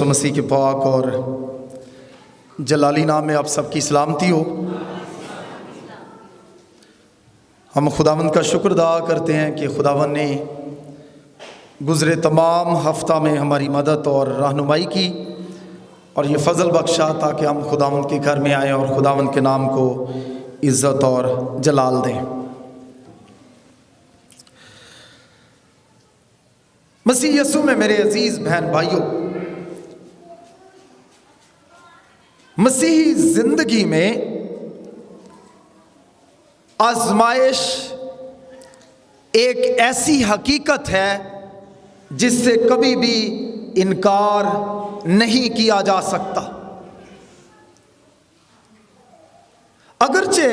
مسیح کے پاک اور جلالی نام میں آپ سب کی سلامتی ہو۔ ہم خداوند کا شکر ادا کرتے ہیں کہ خداوند نے گزرے تمام ہفتہ میں ہماری مدد اور رہنمائی کی اور یہ فضل بخشا تاکہ ہم خداوند کے گھر میں آئیں اور خداوند کے نام کو عزت اور جلال دیں۔ مسیح یسوع میں میرے عزیز بہن بھائیوں، مسیحی زندگی میں آزمائش ایک ایسی حقیقت ہے جس سے کبھی بھی انکار نہیں کیا جا سکتا۔ اگرچہ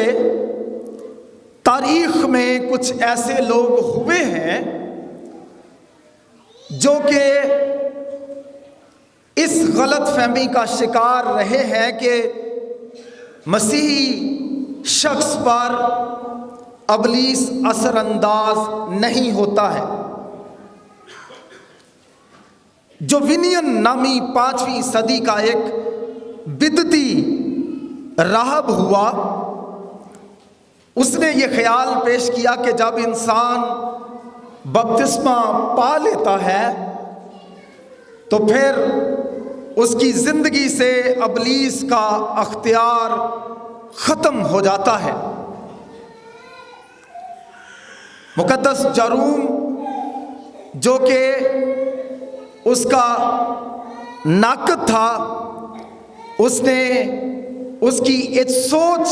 تاریخ میں کچھ ایسے لوگ ہوئے ہیں جو کہ اس غلط فہمی کا شکار رہے ہیں کہ مسیحی شخص پر ابلیس اثر انداز نہیں ہوتا ہے۔ جو ونین نامی 5ویں صدی کا ایک بدعتی راہب ہوا، اس نے یہ خیال پیش کیا کہ جب انسان بپتسمہ پا لیتا ہے تو پھر اس کی زندگی سے ابلیس کا اختیار ختم ہو جاتا ہے۔ مقدس جاروم جو کہ اس کا ناقد تھا، اس نے اس کی ایک سوچ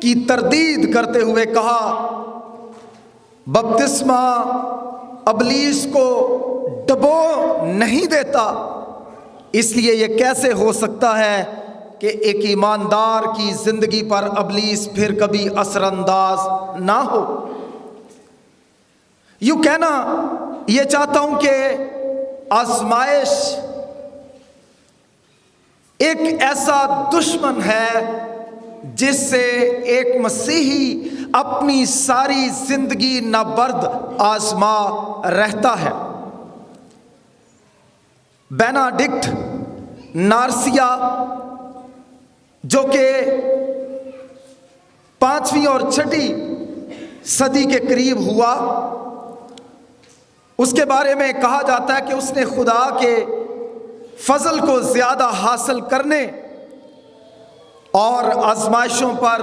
کی تردید کرتے ہوئے کہا، بپتسمہ ابلیس کو ڈبو نہیں دیتا، اس لیے یہ کیسے ہو سکتا ہے کہ ایک ایماندار کی زندگی پر ابلیس پھر کبھی اثر انداز نہ ہو۔ یوں کہنا یہ چاہتا ہوں کہ آزمائش ایک ایسا دشمن ہے جس سے ایک مسیحی اپنی ساری زندگی نابرد آزما رہتا ہے۔ بیناڈکٹ نارسیا جو کہ 5ویں اور 6ٹھی صدی کے قریب ہوا، اس کے بارے میں کہا جاتا ہے کہ اس نے خدا کے فضل کو زیادہ حاصل کرنے اور آزمائشوں پر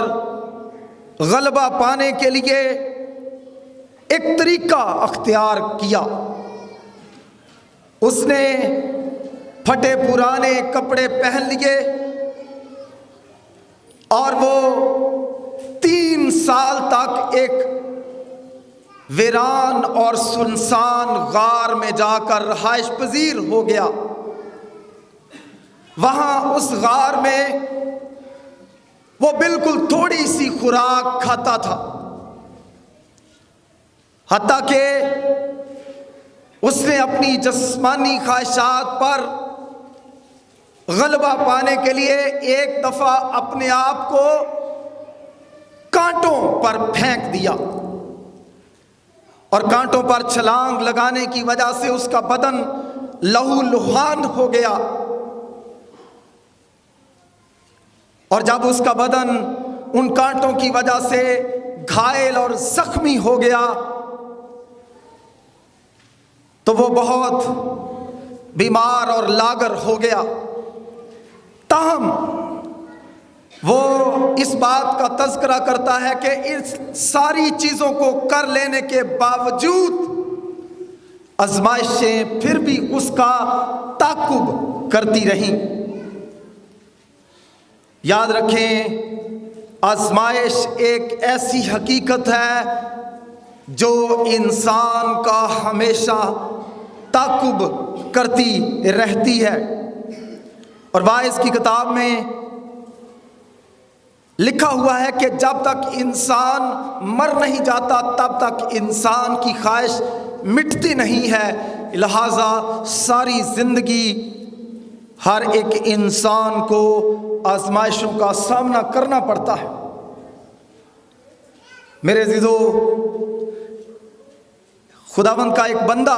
غلبہ پانے کے لیے ایک طریقہ اختیار کیا۔ اس نے پھٹے پرانے کپڑے پہن لیے اور وہ 3 سال تک ایک ویران اور سنسان غار میں جا کر رہائش پذیر ہو گیا۔ وہاں اس غار میں وہ بالکل تھوڑی سی خوراک کھاتا تھا، حتیٰ کہ اس نے اپنی جسمانی خواہشات پر غلبہ پانے کے لیے ایک دفعہ اپنے آپ کو کانٹوں پر پھینک دیا، اور کانٹوں پر چھلانگ لگانے کی وجہ سے اس کا بدن لہو لہان ہو گیا، اور جب اس کا بدن ان کانٹوں کی وجہ سے گھائل اور زخمی ہو گیا تو وہ بہت بیمار اور لاغر ہو گیا۔ تاہم وہ اس بات کا تذکرہ کرتا ہے کہ اس ساری چیزوں کو کر لینے کے باوجود آزمائشیں پھر بھی اس کا تعاقب کرتی رہیں۔ یاد رکھیں، آزمائش ایک ایسی حقیقت ہے جو انسان کا ہمیشہ تعاقب کرتی رہتی ہے، اور واعظ کی کتاب میں لکھا ہوا ہے کہ جب تک انسان مر نہیں جاتا تب تک انسان کی خواہش مٹتی نہیں ہے، لہذا ساری زندگی ہر ایک انسان کو آزمائشوں کا سامنا کرنا پڑتا ہے۔ میرے عزیزو، خداوند کا ایک بندہ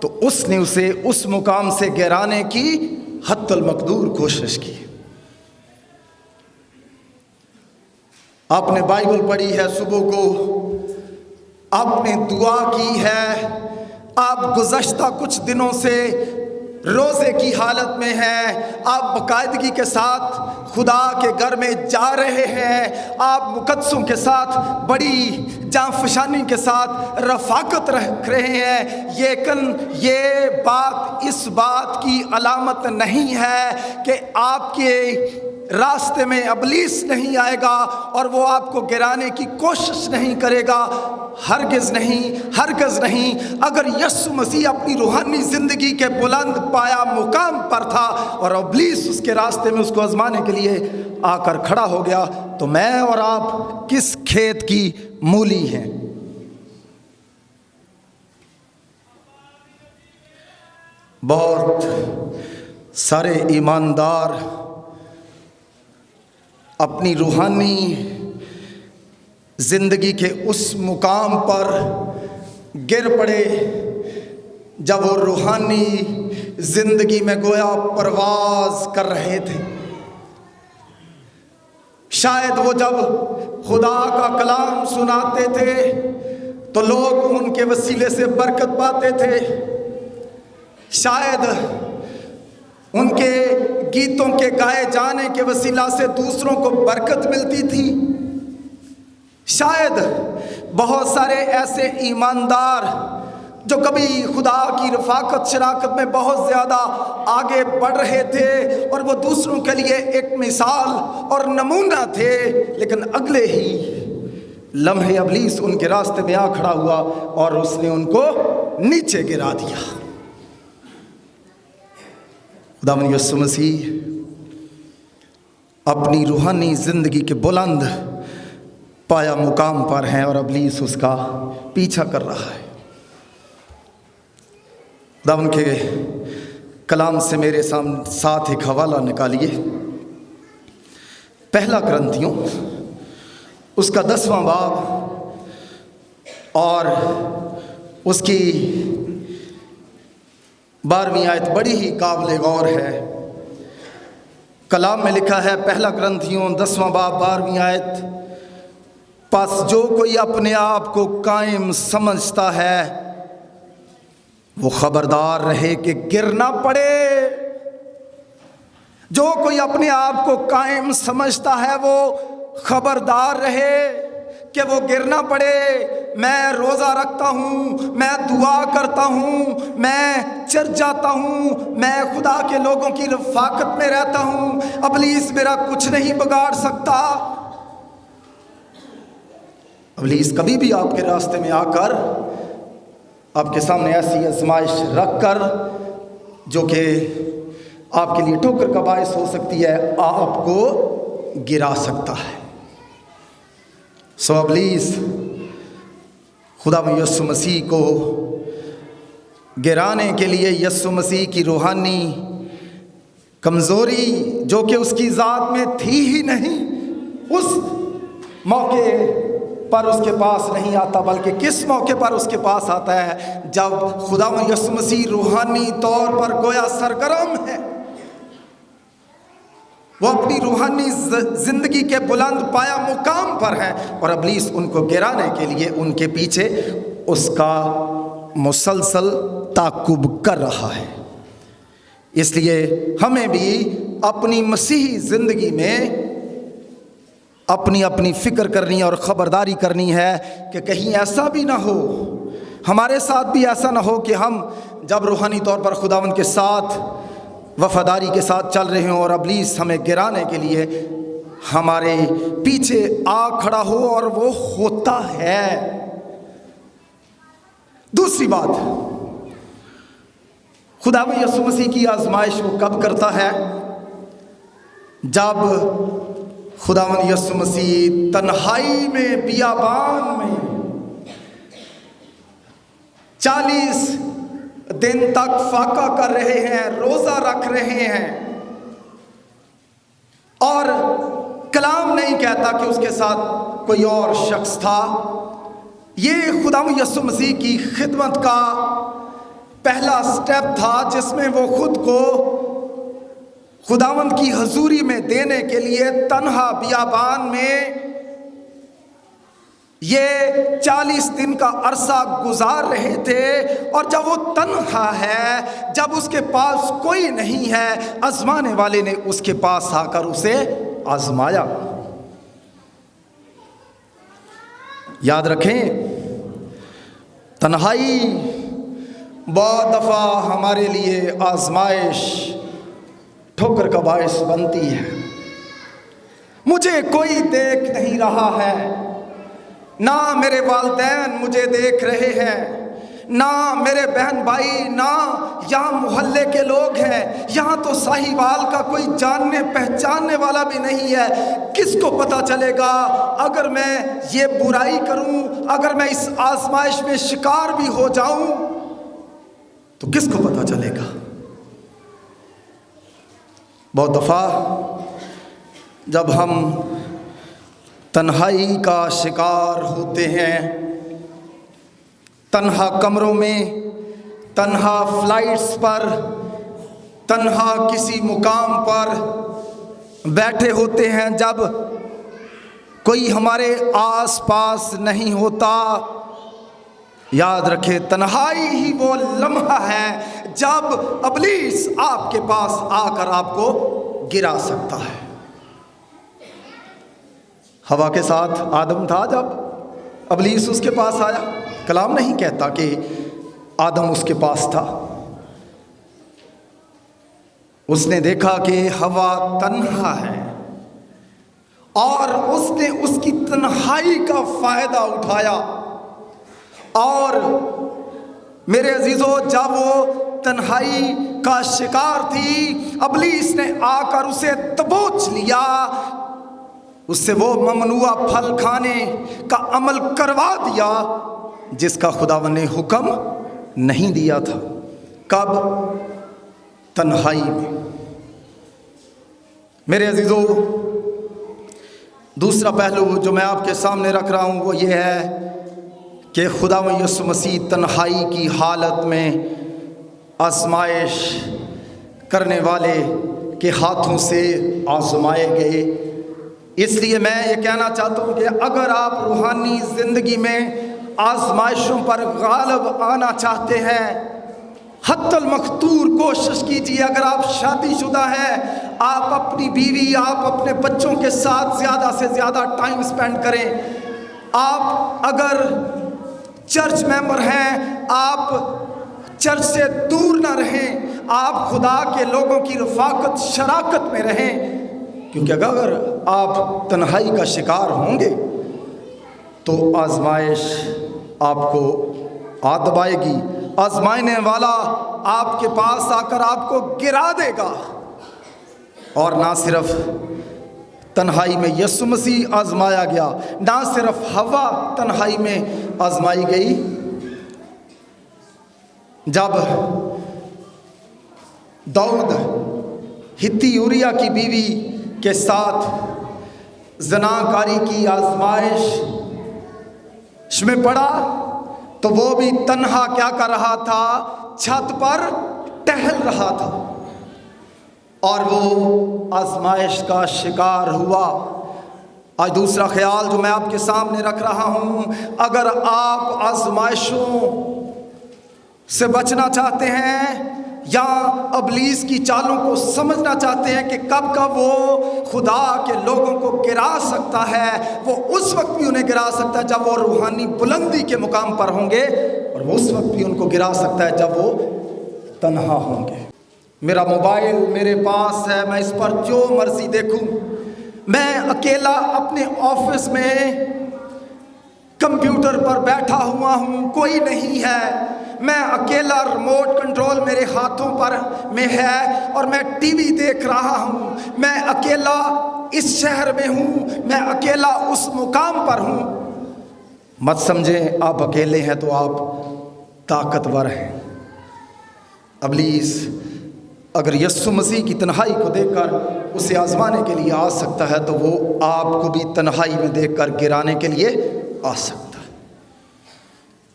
تو اس نے اسے اس مقام سے گرانے کی حتی المقدور کوشش کی۔ آپ نے بائبل پڑھی ہے صبح کو، آپ نے دعا کی ہے، آپ گزشتہ کچھ دنوں سے روزے کی حالت میں ہیں، آپ باقاعدگی کے ساتھ خدا کے گھر میں جا رہے ہیں، آپ مقدسوں کے ساتھ بڑی جاں فشانی کے ساتھ رفاقت رکھ رہے ہیں، لیکن یہ بات اس بات کی علامت نہیں ہے کہ آپ کے راستے میں ابلیس نہیں آئے گا اور وہ آپ کو گرانے کی کوشش نہیں کرے گا۔ ہرگز نہیں، ہرگز نہیں۔ اگر یسوع مسیح اپنی روحانی زندگی کے بلند پایا مقام پر تھا اور ابلیس اس کے راستے میں اس کو آزمانے کے لیے آ کر کھڑا ہو گیا، تو میں اور آپ کس کھیت کی مولی ہیں؟ بہت سارے ایماندار اپنی روحانی زندگی کے اس مقام پر گر پڑے جب وہ روحانی زندگی میں گویا پرواز کر رہے تھے۔ شاید وہ جب خدا کا کلام سناتے تھے تو لوگ ان کے وسیلے سے برکت پاتے تھے، شاید ان کے گیتوں کے گائے جانے کے وسیلہ سے دوسروں کو برکت ملتی تھی، شاید بہت سارے ایسے ایماندار جو کبھی خدا کی رفاقت شراکت میں بہت زیادہ آگے بڑھ رہے تھے اور وہ دوسروں کے لیے ایک مثال اور نمونہ تھے، لیکن اگلے ہی لمحے ابلیس ان کے راستے میں آ کھڑا ہوا اور اس نے ان کو نیچے گرا دیا۔ خداوند یسوع مسیح اپنی روحانی زندگی کے بلند پایا مقام پر ہیں اور ابلیس اس کا پیچھا کر رہا ہے۔ خداوند کے کلام سے میرے ساتھ ایک حوالہ نکالیے، پہلا کرنتھیوں اس کا 10واں باب اور اس کی 12ویں آیت بڑی ہی قابل غور ہے۔ کلام میں لکھا ہے، پہلا کرنتھیوں 10واں باب 12ویں آیت، پس جو کوئی اپنے آپ کو قائم سمجھتا ہے وہ خبردار رہے کہ گر نہ پڑے۔ جو کوئی اپنے آپ کو قائم سمجھتا ہے وہ خبردار رہے کہ وہ گر نہ پڑے۔ میں روزہ رکھتا ہوں، میں دعا کرتا ہوں، میں چرچ جاتا ہوں، میں خدا کے لوگوں کی رفاقت میں رہتا ہوں، ابلیس میرا کچھ نہیں بگاڑ سکتا۔ ابلیس کبھی بھی آپ کے راستے میں آ کر آپ کے سامنے ایسی آزمائش رکھ کر جو کہ آپ کے لیے ٹھوکر کا باعث ہو سکتی ہے، آپ کو گرا سکتا ہے۔ سو ابلیس خدا یسوع مسیح کو گرانے کے لیے یسوع مسیح کی روحانی کمزوری جو کہ اس کی ذات میں تھی ہی نہیں، اس موقع پر اس کے پاس نہیں آتا، بلکہ کس موقع پر اس کے پاس آتا ہے؟ جب خدا یسوع مسیح روحانی طور پر گویا سرگرم ہے، وہ اپنی روحانی زندگی کے بلند پایا مقام پر ہے، اور ابلیس ان کو گرانے کے لیے ان کے پیچھے اس کا مسلسل تعاقب کر رہا ہے۔ اس لیے ہمیں بھی اپنی مسیحی زندگی میں اپنی فکر کرنی ہے اور خبرداری کرنی ہے کہ کہیں ایسا بھی نہ ہو، ہمارے ساتھ بھی ایسا نہ ہو کہ ہم جب روحانی طور پر خداوند کے ساتھ وفاداری کے ساتھ چل رہے ہوں اور ابلیس ہمیں گرانے کے لیے ہمارے پیچھے آ کھڑا ہو، اور وہ ہوتا ہے۔ دوسری بات، خداوند یسوع مسیح کی آزمائش وہ کب کرتا ہے؟ جب خداوند یسوع مسیح تنہائی میں بیابان میں 40 دن تک فاقہ کر رہے ہیں، روزہ رکھ رہے ہیں، اور کلام نہیں کہتا کہ اس کے ساتھ کوئی اور شخص تھا۔ یہ خداوند یسوع مسیح کی خدمت کا پہلا سٹیپ تھا جس میں وہ خود کو خداوند کی حضوری میں دینے کے لیے تنہا بیابان میں یہ 40 دن کا عرصہ گزار رہے تھے. اور جب وہ تنہا ہے، جب اس کے پاس کوئی نہیں ہے، آزمانے والے نے اس کے پاس آ کر اسے آزمایا. یاد رکھیں، تنہائی بہت دفعہ ہمارے لیے آزمائش، ٹھوکر کا باعث بنتی ہے. مجھے کوئی دیکھ نہیں رہا ہے، نہ میرے والدین مجھے دیکھ رہے ہیں، نہ میرے بہن بھائی، نہ یہاں محلے کے لوگ ہیں، یہاں تو ساہیوال کا کوئی جاننے پہچاننے والا بھی نہیں ہے. کس کو پتہ چلے گا اگر میں یہ برائی کروں، اگر میں اس آزمائش میں شکار بھی ہو جاؤں تو کس کو پتہ چلے گا؟ بہت دفعہ جب ہم تنہائی کا شکار ہوتے ہیں، تنہا کمروں میں، تنہا فلائٹس پر، تنہا کسی مقام پر بیٹھے ہوتے ہیں، جب کوئی ہمارے آس پاس نہیں ہوتا، یاد رکھے تنہائی ہی وہ لمحہ ہے جب ابلیس آپ کے پاس آ کر آپ کو گرا سکتا ہے. ہوا کے ساتھ آدم تھا، جب ابلیس اس کے پاس آیا، کلام نہیں کہتا کہ آدم اس کے پاس تھا. اس نے دیکھا کہ ہوا تنہا ہے اور اس نے اس کی تنہائی کا فائدہ اٹھایا. اور میرے عزیزو، جب وہ تنہائی کا شکار تھی، ابلیس نے آ کر اسے دبوچ لیا، اس سے وہ ممنوع پھل کھانے کا عمل کروا دیا جس کا خداوند نے حکم نہیں دیا تھا. کب؟ تنہائی میں. میرے عزیزو، دوسرا پہلو جو میں آپ کے سامنے رکھ رہا ہوں وہ یہ ہے کہ خداوند یسوع مسیح تنہائی کی حالت میں آزمائش کرنے والے کے ہاتھوں سے آزمائے گئے. اس لیے میں یہ کہنا چاہتا ہوں کہ اگر آپ روحانی زندگی میں آزمائشوں پر غالب آنا چاہتے ہیں، حتی المقدور کوشش کیجیے. اگر آپ شادی شدہ ہیں، آپ اپنی بیوی، آپ اپنے بچوں کے ساتھ زیادہ سے زیادہ ٹائم سپینڈ کریں. آپ اگر چرچ ممبر ہیں، آپ چرچ سے دور نہ رہیں، آپ خدا کے لوگوں کی رفاقت شراکت میں رہیں. کیونکہ اگر آپ تنہائی کا شکار ہوں گے تو آزمائش آپ کو دبائے گی. آزمانے والا آپ کے پاس آ کر آپ کو گرا دے گا. اور نہ صرف تنہائی میں یسوع مسیح آزمایا گیا، نہ صرف ہوا تنہائی میں آزمائی گئی. جب داؤد ہتی یوریا کی بیوی کے ساتھ زناکاری کی آزمائش میں پڑا تو وہ بھی تنہا کیا کر رہا تھا؟ چھت پر ٹہل رہا تھا اور وہ آزمائش کا شکار ہوا. آج دوسرا خیال جو میں آپ کے سامنے رکھ رہا ہوں، اگر آپ آزمائشوں سے بچنا چاہتے ہیں یا ابلیس کی چالوں کو سمجھنا چاہتے ہیں کہ کب کب وہ خدا کے لوگوں کو گرا سکتا ہے، وہ اس وقت بھی انہیں گرا سکتا ہے جب وہ روحانی بلندی کے مقام پر ہوں گے، اور وہ اس وقت بھی ان کو گرا سکتا ہے جب وہ تنہا ہوں گے. میرا موبائل میرے پاس ہے، میں اس پر جو مرضی دیکھوں. میں اکیلا اپنے آفس میں کمپیوٹر پر بیٹھا ہوا ہوں، کوئی نہیں ہے. میں اکیلا، ریموٹ کنٹرول میرے ہاتھوں پر میں ہے اور میں ٹی وی دیکھ رہا ہوں. میں اکیلا اس شہر میں ہوں، میں اکیلا اس مقام پر ہوں. مت سمجھیں آپ اکیلے ہیں تو آپ طاقتور ہیں. ابلیس اگر یسوع مسیح کی تنہائی کو دیکھ کر اسے آزمانے کے لیے آ سکتا ہے تو وہ آپ کو بھی تنہائی میں دیکھ کر گرانے کے لیے آ سکتا ہے.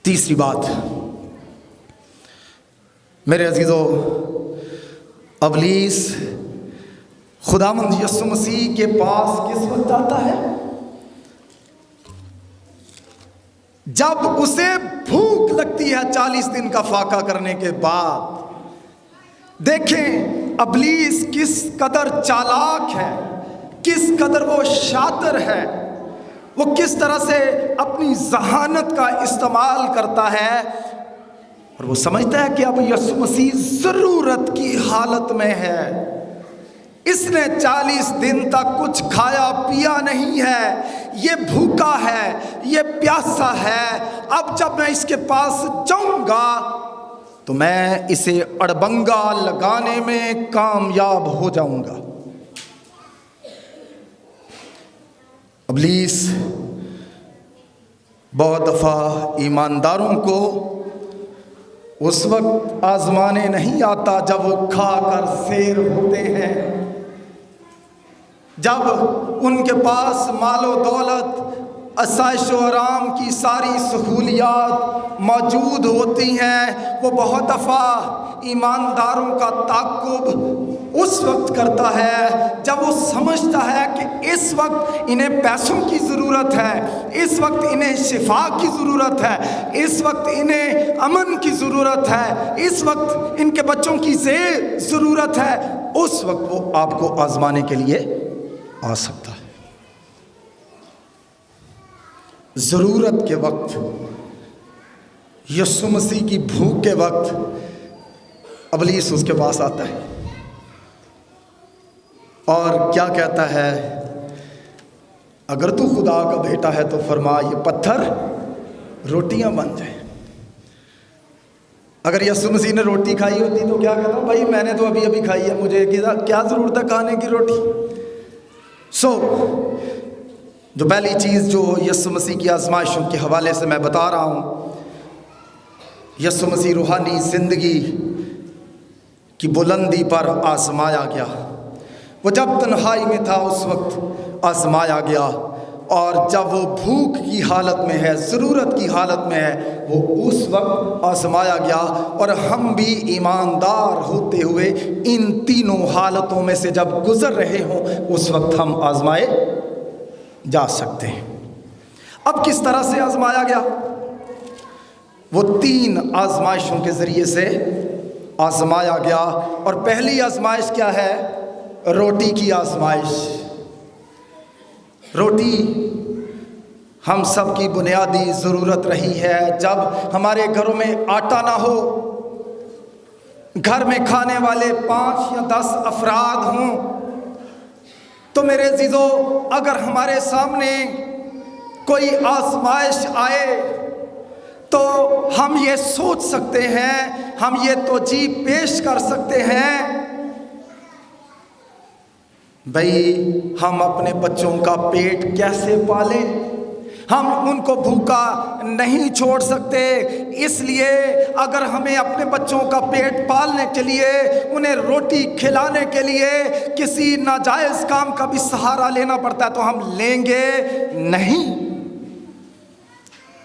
تیسری بات، میرے عزیزو، ابلیس خداوند یسوع مسیح کے پاس کس وقت آتا ہے؟ جب اسے بھوک لگتی ہے 40 دن کا فاقہ کرنے کے بعد۔ دیکھیں ابلیس کس قدر چالاک ہے، کس قدر وہ شاطر ہے، وہ کس طرح سے اپنی ذہانت کا استعمال کرتا ہے، اور وہ سمجھتا ہے کہ اب یسوع مسیح ضرورت کی حالت میں ہے، اس نے 40 دن تک کچھ کھایا پیا نہیں ہے، یہ بھوکا ہے، یہ پیاسا ہے، اب جب میں اس کے پاس جاؤں گا تو میں اسے اڑبنگا لگانے میں کامیاب ہو جاؤں گا۔ ابلیس بہت دفعہ ایمانداروں کو اس وقت آزمانے نہیں آتا جب وہ کھا کر سیر ہوتے ہیں، جب ان کے پاس مال و دولت، آسائش و آرام کی ساری سہولیات موجود ہوتی ہیں۔ وہ بہت دفعہ ایمانداروں کا تعاقب اس وقت کرتا ہے جب وہ سمجھتا ہے کہ اس وقت انہیں پیسوں کی ضرورت ہے، اس وقت انہیں شفا کی ضرورت ہے، اس وقت انہیں امن کی ضرورت ہے، اس وقت ان کے بچوں کی ضرورت ہے، اس وقت وہ آپ کو آزمانے کے لیے آ سکتا ہے۔ ضرورت کے وقت، یسوع مسیح کی بھوک کے وقت ابلیس اس کے پاس آتا ہے اور کیا کہتا ہے؟ اگر تو خدا کا بیٹا ہے تو فرما یہ پتھر روٹیاں بن جائیں۔ اگر یسوع مسیح نے روٹی کھائی ہوتی تو کیا کہتا؟ بھائی میں نے تو ابھی ابھی کھائی ہے، مجھے کیا ضرورت ہے کھانے کی روٹی؟ جو پہلی چیز جو یسوع مسیح کی آزمائشوں کے حوالے سے میں بتا رہا ہوں، یسوع مسیح روحانی زندگی کی بلندی پر آزمایا گیا۔ وہ جب تنہائی میں تھا اس وقت آزمایا گیا، اور جب وہ بھوک کی حالت میں ہے، ضرورت کی حالت میں ہے، وہ اس وقت آزمایا گیا۔ اور ہم بھی ایماندار ہوتے ہوئے ان تینوں حالتوں میں سے جب گزر رہے ہوں اس وقت ہم آزمائے جا سکتے ہیں۔ اب کس طرح سے آزمایا گیا؟ وہ 3 آزمائشوں کے ذریعے سے آزمایا گیا، اور پہلی آزمائش کیا ہے؟ روٹی کی آزمائش۔ روٹی ہم سب کی بنیادی ضرورت رہی ہے۔ جب ہمارے گھروں میں آٹا نہ ہو، گھر میں کھانے والے 5 یا 10 افراد ہوں، تو میرے عزیزو اگر ہمارے سامنے کوئی آزمائش آئے تو ہم یہ سوچ سکتے ہیں، ہم یہ توجیہ پیش کر سکتے ہیں، بھئی ہم اپنے بچوں کا پیٹ کیسے پالیں؟ ہم ان کو بھوکا نہیں چھوڑ سکتے، اس لیے اگر ہمیں اپنے بچوں کا پیٹ پالنے کے لیے، انہیں روٹی کھلانے کے لیے کسی ناجائز کام کا بھی سہارا لینا پڑتا ہے تو ہم لیں گے نہیں۔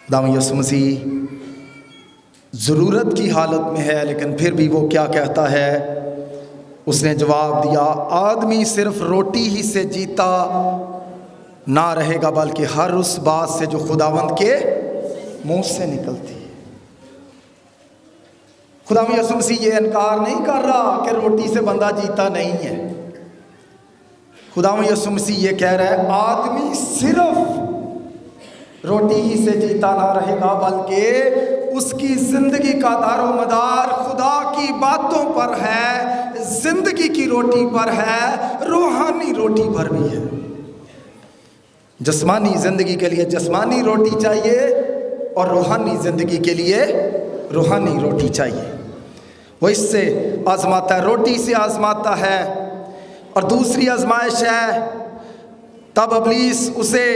خداوند یسوع مسیح ضرورت کی حالت میں ہے، لیکن پھر بھی وہ کیا کہتا ہے؟ اس نے جواب دیا، آدمی صرف روٹی ہی سے جیتا نہ رہے گا بلکہ ہر اس بات سے جو خداوند کے منہ سے نکلتی ہے۔ خداوند یسوع مسیح یہ انکار نہیں کر رہا کہ روٹی سے بندہ جیتا نہیں ہے۔ خداوند یسوع مسیح یہ کہہ رہا ہے آدمی صرف روٹی ہی سے جیتا نہ رہے گا بلکہ اس کی زندگی کا دار و مدار خدا کی باتوں پر ہے، زندگی کی روٹی پر ہے، روحانی روٹی پر بھی ہے۔ جسمانی زندگی کے لیے جسمانی روٹی چاہیے اور روحانی زندگی کے لیے روحانی روٹی چاہیے۔ وہ اس سے آزماتا ہے، روٹی سے آزماتا ہے۔ اور دوسری آزمائش ہے، تب ابلیس اسے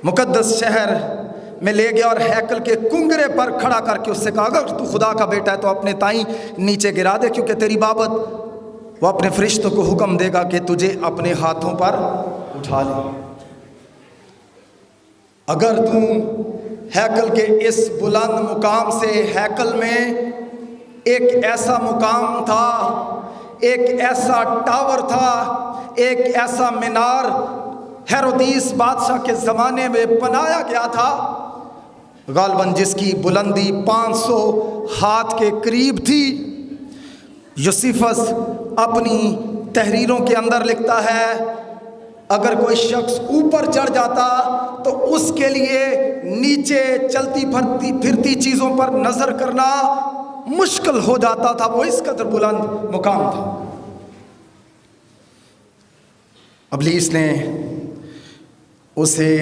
مقدس شہر میں لے گیا اور ہیکل کے کنگرے پر کھڑا کر کے اس سے کہا اگر تو خدا کا بیٹا ہے تو اپنے تائیں نیچے گرا دے، کیونکہ تیری بابت وہ اپنے فرشتوں کو حکم دے گا کہ تجھے اپنے ہاتھوں پر اٹھا لے۔ اگر تم ہیکل کے اس بلند مقام سے ہیکل میں ایک ایسا مقام تھا، ایک ایسا ٹاور تھا، ایک ایسا مینار ہیرودیس بادشاہ کے زمانے میں بنایا گیا تھا، غالباً جس کی بلندی 500 ہاتھ کے قریب تھی۔ یوسیفس اپنی تحریروں کے اندر لکھتا ہے اگر کوئی شخص اوپر چڑھ جاتا تو اس کے لیے نیچے چلتی پھرتی چیزوں پر نظر کرنا مشکل ہو جاتا تھا، وہ اس قدر بلند مقام تھا۔ ابلیس نے اسے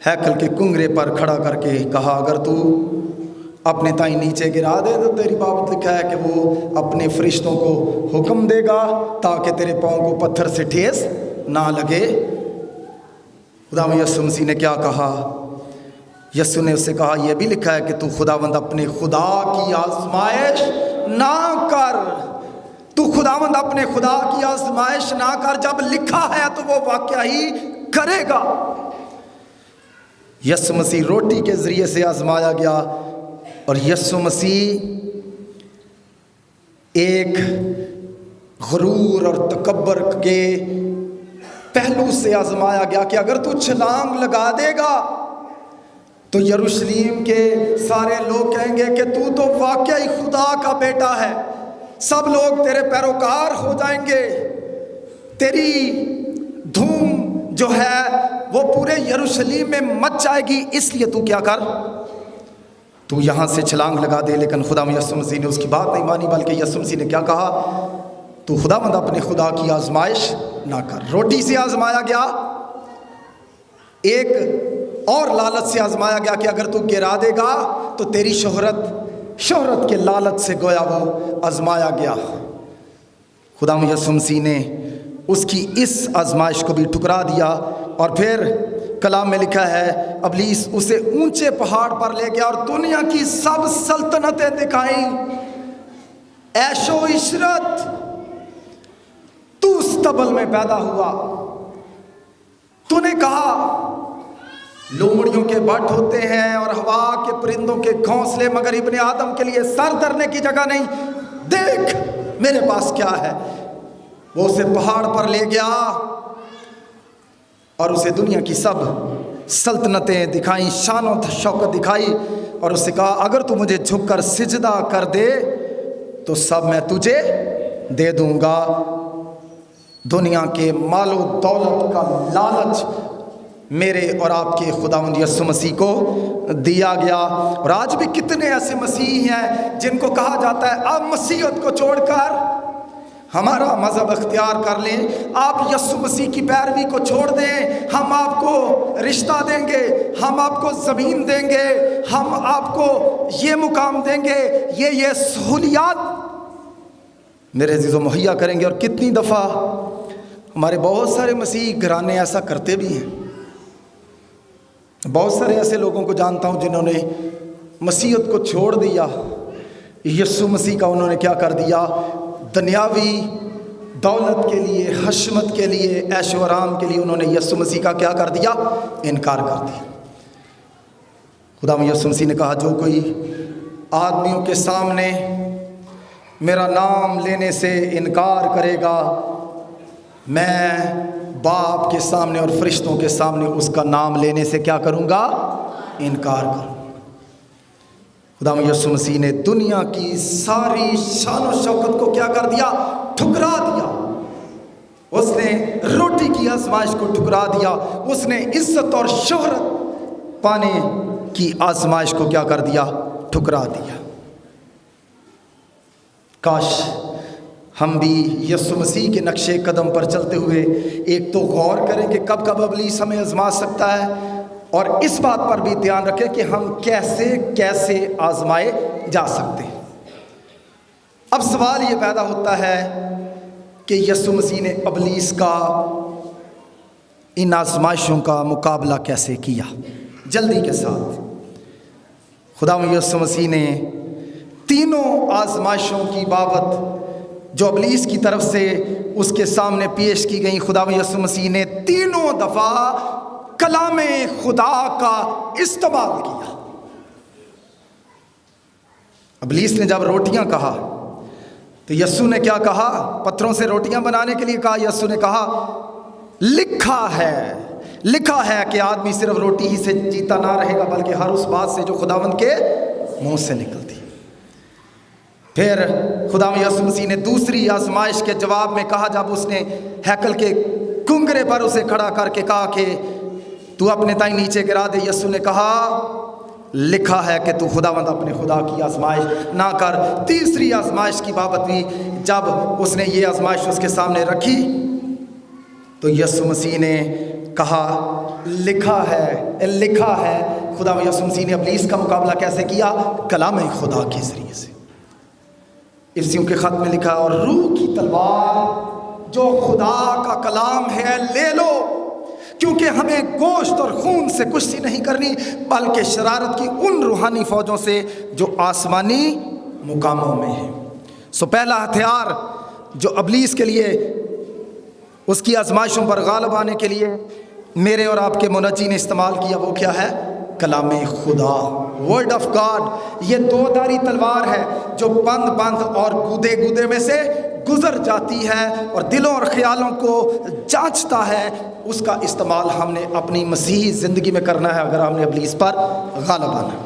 ہیکل کے کنگرے پر کھڑا کر کے کہا اگر تو اپنے تائیں نیچے گرا دے تو تیری بابت لکھا ہے کہ وہ اپنے فرشتوں کو حکم دے گا تاکہ تیرے پاؤں کو پتھر سے ٹھیس نہ لگے۔ خدا یسوع مسیح نے کیا کہا؟ یسوع نے اس سے کہا یہ بھی لکھا ہے کہ تو خداوند اپنے خدا کی آزمائش نہ کر، تو خداوند اپنے خدا کی آزمائش نہ کر، جب لکھا ہے تو وہ واقعہ ہی کرے گا۔ یسوع مسیح روٹی کے ذریعے سے آزمایا گیا اور یسوع مسیح ایک غرور اور تکبر کے پہلو سے آزمایا گیا کہ اگر تو چھلانگ لگا دے گا تو یروشلم کے سارے لوگ کہیں گے کہ تو تو واقعی خدا کا بیٹا ہے، سب لوگ تیرے پیروکار ہو جائیں گے، تیری دھوم جو ہے وہ پورے یروشلم میں مچ جائے گی، اس لیے تو کیا کر، تو یہاں سے چھلانگ لگا دے۔ لیکن خدا یسوع مسیح نے اس کی بات نہیں مانی، بلکہ یسوع مسیح نے کیا کہا؟ تو خداوند اپنے خدا کی آزمائش نہ کر۔ روٹی سے آزمایا گیا، ایک اور لالچ سے آزمایا گیا کہ اگر تو گرا دے گا تو تیری شہرت کے لالچ سے گویا وہ آزمایا گیا۔ خدا یسوع مسیح نے اس کی اس آزمائش کو بھی ٹھکرا دیا، اور پھر کلام میں لکھا ہے ابلیس اسے اونچے پہاڑ پر لے گیا اور دنیا کی سب سلطنتیں دکھائیں، عیش و عشرت۔ تو استبل میں پیدا ہوا، تو نے کہا لومڑیوں کے بٹ ہوتے ہیں اور ہوا کے پرندوں کے گھونسلے، مگر ابن آدم کے لیے سر دھرنے کی جگہ نہیں، دیکھ میرے پاس کیا ہے۔ وہ اسے پہاڑ پر لے گیا اور اسے دنیا کی سب سلطنتیں دکھائیں، شان و شوکت دکھائی، اور اسے کہا اگر تو مجھے جھک کر سجدہ کر دے تو سب میں تجھے دے دوں گا۔ دنیا کے مال و دولت کا لالچ میرے اور آپ کے خداوند یسوع مسیح کو دیا گیا۔ اور آج بھی کتنے ایسے مسیح ہیں جن کو کہا جاتا ہے آپ مسیحیت کو چھوڑ کر ہمارا مذہب اختیار کر لیں، آپ یسوع مسیح کی پیروی کو چھوڑ دیں، ہم آپ کو رشتہ دیں گے، ہم آپ کو زمین دیں گے، ہم آپ کو یہ مقام دیں گے، یہ سہولیات میرے عزیزوں مہیا کریں گے۔ اور کتنی دفعہ ہمارے بہت سارے مسیح گھرانے ایسا کرتے بھی ہیں۔ بہت سارے ایسے لوگوں کو جانتا ہوں جنہوں نے مسیحیت کو چھوڑ دیا، یسوع مسیح کا انہوں نے کیا کر دیا؟ دنیاوی دولت کے لیے، حشمت کے لیے، عیش و آرام کے لیے انہوں نے یسوع مسیح کا کیا کر دیا؟ انکار کر دیا۔ خدا یسوع مسیح نے کہا جو کوئی آدمیوں کے سامنے میرا نام لینے سے انکار کرے گا، میں باپ کے سامنے اور فرشتوں کے سامنے اس کا نام لینے سے کیا کروں گا؟ انکار کروں گا۔ خدا یسوع مسیح نے دنیا کی ساری شان و شوکت کو کیا کر دیا؟ ٹھکرا دیا۔ اس نے روٹی کی آزمائش کو ٹھکرا دیا، اس نے عزت اور شہرت پانے کی آزمائش کو کیا کر دیا؟ ٹھکرا دیا۔ کاش ہم بھی یسوع مسیح کے نقش قدم پر چلتے ہوئے ایک تو غور کریں کہ کب کب ابلیس ہمیں آزما سکتا ہے، اور اس بات پر بھی دھیان رکھیں کہ ہم کیسے آزمائے جا سکتے ہیں۔ اب سوال یہ پیدا ہوتا ہے کہ یسوع مسیح نے ابلیس کا ان آزمائشوں کا مقابلہ کیسے کیا؟ جلدی کے ساتھ خدا یسوع مسیح نے تینوں آزمائشوں کی بابت جو ابلیس کی طرف سے اس کے سامنے پیش کی گئی، خدا یسوع مسیح نے تینوں دفعہ کلام خدا کا استعمال کیا۔ ابلیس نے جب روٹیاں کہا تو یسوع نے کیا کہا؟ پتھروں سے روٹیاں بنانے کے لیے کہا؟ یسوع نے کہا لکھا ہے کہ آدمی صرف روٹی ہی سے جیتا نہ رہے گا بلکہ ہر اس بات سے جو خداوند کے منہ سے نکلتی ہے۔ پھر خداوند یسوع مسیح نے دوسری آزمائش کے جواب میں کہا، جب اس نے ہیکل کے کنگرے پر اسے کھڑا کر کے کہا کہ تو اپنے تائیں نیچے گرا دے، یسوع نے کہا لکھا ہے کہ تو خداوند اپنے خدا کی آزمائش نہ کر۔ تیسری آزمائش کی بابت بھی جب اس نے یہ آزمائش اس کے سامنے رکھی تو یسوع مسیح نے کہا لکھا ہے۔ خداوند یسوع مسیح نے ابلیس کا مقابلہ کیسے کیا؟ کلام خدا کے ذریعے سے۔ افسیوں کے خط میں لکھا، اور روح کی تلوار جو خدا کا کلام ہے لے لو، کیونکہ ہمیں گوشت اور خون سے کشتی نہیں کرنی بلکہ شرارت کی ان روحانی فوجوں سے جو آسمانی مقاموں میں ہیں۔ پہلا ہتھیار جو ابلیس کے لیے اس کی آزمائشوں پر غالب آنے کے لیے میرے اور آپ کے منجی نے استعمال کیا، وہ کیا ہے؟ کلام خدا، ورڈ آف گاڈ۔ یہ دو دھاری تلوار ہے جو بند اور گودے میں سے گزر جاتی ہے اور دلوں اور خیالوں کو جانچتا ہے۔ اس کا استعمال ہم نے اپنی مسیحی زندگی میں کرنا ہے اگر ہم نے ابلیس پر غالب آنا ہے۔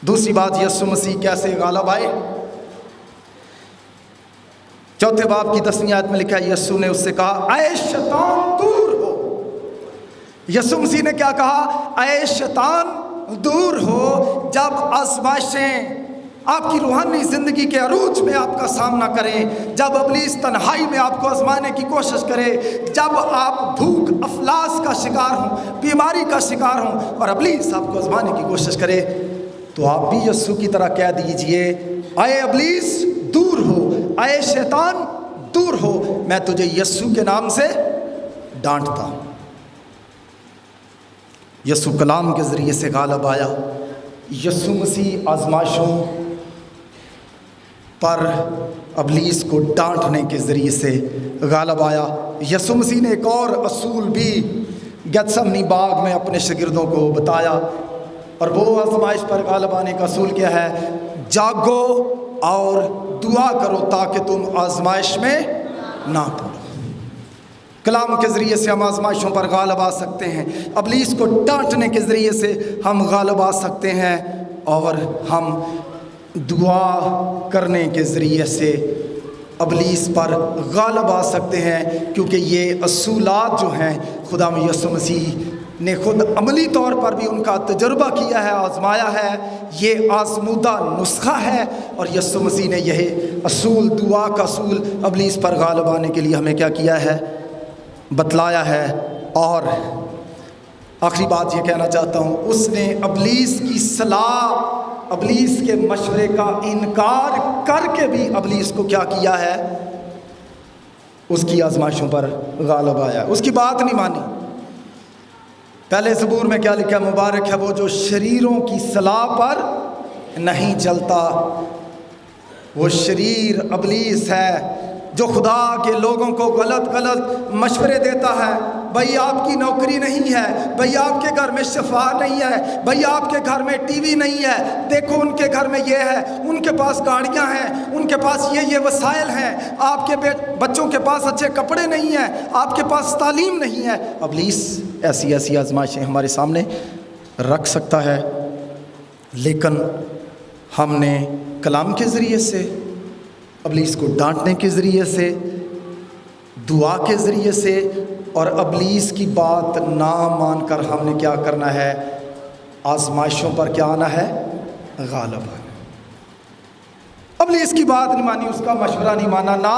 دوسری بات، یسوع مسیح کیسے غالب آئے؟ چوتھے باب کی 10ویں آیت میں لکھا ہے، یسوع نے اس سے کہا اے شیطان دور ہو۔ یسوع مسیح نے کیا کہا؟ اے شیطان دور ہو۔ جب آزمائشیں آپ کی روحانی زندگی کے عروج میں آپ کا سامنا کریں، جب ابلیس تنہائی میں آپ کو آزمانے کی کوشش کرے، جب آپ بھوک افلاس کا شکار ہوں، بیماری کا شکار ہوں اور ابلیس آپ کو آزمانے کی کوشش کرے، تو آپ بھی یسوع کی طرح کہہ دیجئے اے ابلیس دور ہو، اے شیطان دور ہو، میں تجھے یسوع کے نام سے ڈانٹتا ہوں۔ یسوع کلام کے ذریعے سے غالب آیا۔ یسوع مسیح آزمائشوں پر ابلیس کو ڈانٹنے کے ذریعے سے غالب آیا۔ یسوع مسیح نے ایک اور اصول بھی گیتسمنی باغ میں اپنے شاگردوں کو بتایا، اور وہ آزمائش پر غالب آنے کا اصول کیا ہے؟ جاگو اور دعا کرو تاکہ تم آزمائش میں نہ پڑو۔ کلام کے ذریعے سے ہم آزمائشوں پر غالب آ سکتے ہیں، ابلیس کو ڈانٹنے کے ذریعے سے ہم غالب آ سکتے ہیں، اور ہم دعا کرنے کے ذریعے سے ابلیس پر غالب آ سکتے ہیں، کیونکہ یہ اصولات جو ہیں خدا یسوع مسیح نے خود عملی طور پر بھی ان کا تجربہ کیا ہے، آزمایا ہے۔ یہ آزمودہ نسخہ ہے، اور یسوع مسیح نے یہ اصول، دعا کا اصول ابلیس پر غالب آنے کے لیے ہمیں کیا کیا ہے؟ بتلایا ہے۔ اور آخری بات یہ کہنا چاہتا ہوں، اس نے ابلیس کی صلاح، ابلیس کے مشورے کا انکار کر کے بھی ابلیس کو کیا کیا ہے؟ اس کی آزمائشوں پر غالب آیا، اس کی بات نہیں مانی۔ پہلے زبور میں کیا لکھا ہے؟ مبارک ہے وہ جو شریروں کی صلاح پر نہیں چلتا۔ وہ شریر ابلیس ہے جو خدا کے لوگوں کو غلط مشورے دیتا ہے۔ بھئی آپ کی نوکری نہیں ہے، بھئی آپ کے گھر میں شفا نہیں ہے، بھئی آپ کے گھر میں ٹی وی نہیں ہے، دیکھو ان کے گھر میں یہ ہے، ان کے پاس گاڑیاں ہیں، ان کے پاس یہ وسائل ہیں، آپ کے بچوں کے پاس اچھے کپڑے نہیں ہیں، آپ کے پاس تعلیم نہیں ہے۔ ابلیس ایسی آزمائشیں ہمارے سامنے رکھ سکتا ہے، لیکن ہم نے کلام کے ذریعے سے، ابلیس کو ڈانٹنے کے ذریعے سے، دعا کے ذریعے سے، اور ابلیس کی بات نہ مان کر ہم نے کیا کرنا ہے؟ آزمائشوں پر کیا آنا ہے؟ غالب آنا۔ ابلیس کی بات نہیں مانی، اس کا مشورہ نہیں مانا، نہ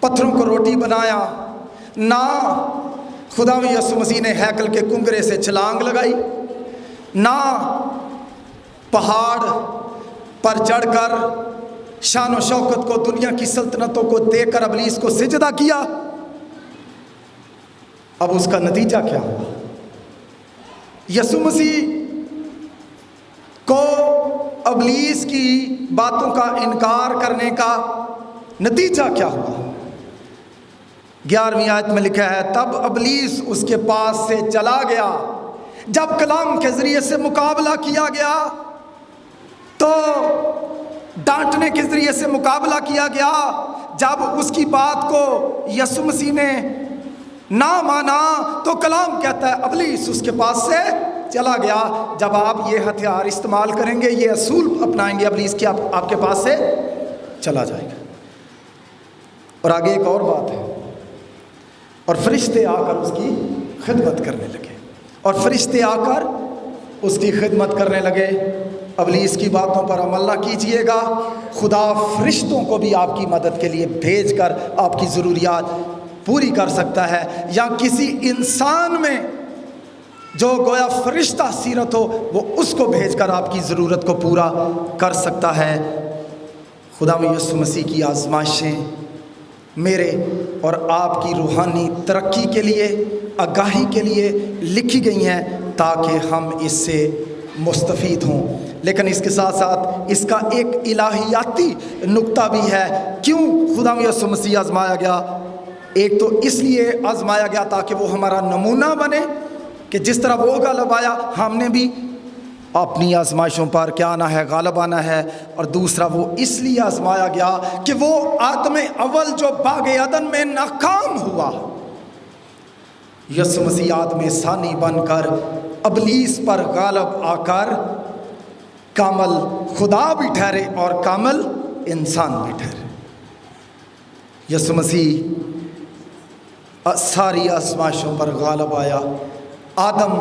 پتھروں کو روٹی بنایا، نہ خدا یسوع مسیح نے ہیکل کے کنگرے سے چھلانگ لگائی، نہ پہاڑ پر چڑھ کر شان و شوکت کو، دنیا کی سلطنتوں کو دے کر ابلیس کو سجدہ کیا۔ اب اس کا نتیجہ کیا ہوا؟ یسوع مسیح کو ابلیس کی باتوں کا انکار کرنے کا نتیجہ کیا ہوا؟ 11ویں آیت میں لکھا ہے، تب ابلیس اس کے پاس سے چلا گیا۔ جب کلام کے ذریعے سے مقابلہ کیا گیا تو ڈانٹنے کے ذریعے سے مقابلہ کیا گیا. جب اس کی بات کو یسوع مسیح نے نہ مانا تو کلام کہتا ہے ابلیس اس کے پاس سے چلا گیا. جب آپ یہ ہتھیار استعمال کریں گے، یہ اصول اپنائیں گے، ابلیس کی آپ کے پاس سے چلا جائے گا. اور آگے ایک اور بات ہے، اور فرشتے آ کر اس کی خدمت کرنے لگے، اور فرشتے آ کر اس کی خدمت کرنے لگے. ابلیس کی باتوں پر عمل نہ کیجئے گا. خدا فرشتوں کو بھی آپ کی مدد کے لیے بھیج کر آپ کی ضروریات پوری کر سکتا ہے، یا کسی انسان میں جو گویا فرشتہ سیرت ہو وہ اس کو بھیج کر آپ کی ضرورت کو پورا کر سکتا ہے. خدا یسوع مسیح کی آزمائشیں میرے اور آپ کی روحانی ترقی کے لیے، آگاہی کے لیے لکھی گئی ہیں تاکہ ہم اس سے مستفید ہوں. لیکن اس کے ساتھ ساتھ اس کا ایک الہیاتی نقطہ بھی ہے. کیوں خدا یسوع مسیح آزمایا گیا؟ ایک تو اس لیے آزمایا گیا تاکہ وہ ہمارا نمونہ بنے کہ جس طرح وہ غالب آیا ہم نے بھی اپنی آزمائشوں پر کیا آنا ہے، غالب آنا ہے. اور دوسرا وہ اس لیے آزمایا گیا کہ وہ آدم اول جو باغ عدن میں ناکام ہوا، یسوع مسیح آدم ثانی بن کر ابلیس پر غالب آ کر کامل خدا بھی ٹھہرے اور کامل انسان بھی ٹھہرے. یسوع مسیح ساری آزمائشوں پر غالب آیا. آدم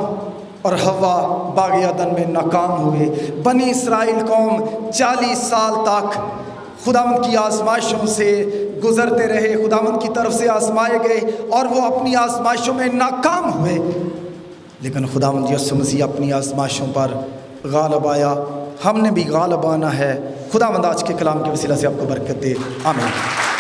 اور حوا باغ عدن میں ناکام ہوئے. بنی اسرائیل قوم 40 سال تک خداوند کی آزمائشوں سے گزرتے رہے، خداوند کی طرف سے آزمائے گئے اور وہ اپنی آزمائشوں میں ناکام ہوئے. لیکن خداوند یسوع مسیح اپنی آزمائشوں پر غالب آیا. ہم نے بھی غالب آنا ہے. خداوند آج کے کلام کے وسیلہ سے آپ کو برکت دے. آمین.